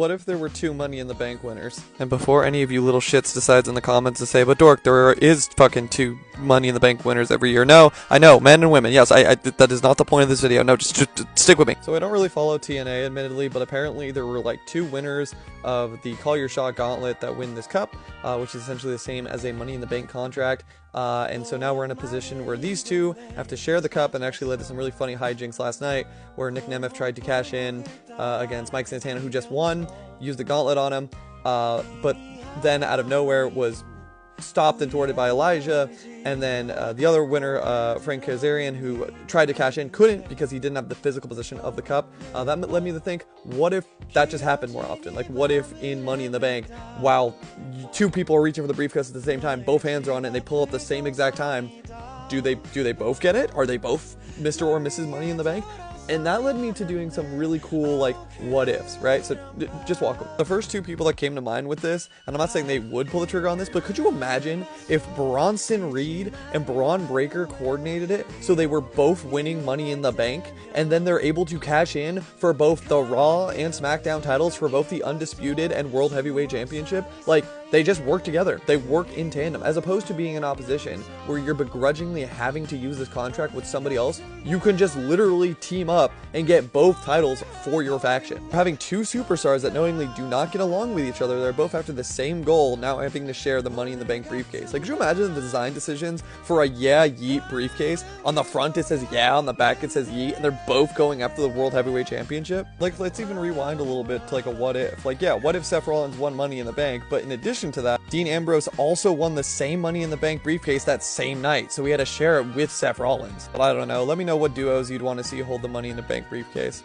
What if there were two Money in the Bank winners? And before any of you little shits decides in the comments to say, but Dork, there is fucking two Money in the Bank winners every year. No, I know, men and women. Yes, that is not the point of this video. No, just stick with me. So I don't really follow TNA, admittedly, but apparently there were like two winners of the Call Your Shot Gauntlet that win this cup, which is essentially the same as a Money in the Bank contract. And so now we're in a position where these two have to share the cup, and actually led to some really funny hijinks last night where Nick Nemeth tried to cash in against Mike Santana, who just won, used the gauntlet on him, but then out of nowhere was stopped and thwarted by Elijah, and then the other winner, Frank Kazarian, who tried to cash in, couldn't because he didn't have the physical position of the cup. That led me to think, what if that just happened more often? Like, what if in Money in the Bank, while two people are reaching for the briefcase at the same time, both hands are on it, and they pull at the same exact time, do they both get it? Are they both Mr. or Mrs. Money in the Bank? And that led me to doing some really cool, like, what ifs, right? So just walk with me. The first two people that came to mind with this, and I'm not saying they would pull the trigger on this, but could you imagine if Bronson Reed and Braun Breaker coordinated it so they were both winning Money in the Bank, and then they're able to cash in for both the Raw and SmackDown titles for both the Undisputed and World Heavyweight Championship? Like, they just work together. They work in tandem, as opposed to being in opposition where you're begrudgingly having to use this contract with somebody else. You can just literally team up and get both titles for your faction. Having two superstars that knowingly do not get along with each other, they're both after the same goal, now having to share the Money in the Bank briefcase. Like, could you imagine the design decisions for a yeah yeet briefcase? On the front it says yeah, on the back it says yeet, and they're both going after the World Heavyweight Championship? Like, let's even rewind a little bit to like a what if. Like, yeah, what if Seth Rollins won Money in the Bank, but in addition to that, Dean Ambrose also won the same Money in the Bank briefcase that same night, so we had to share it with Seth Rollins. But I don't know, let me know what duos you'd want to see hold the Money in the Bank briefcase.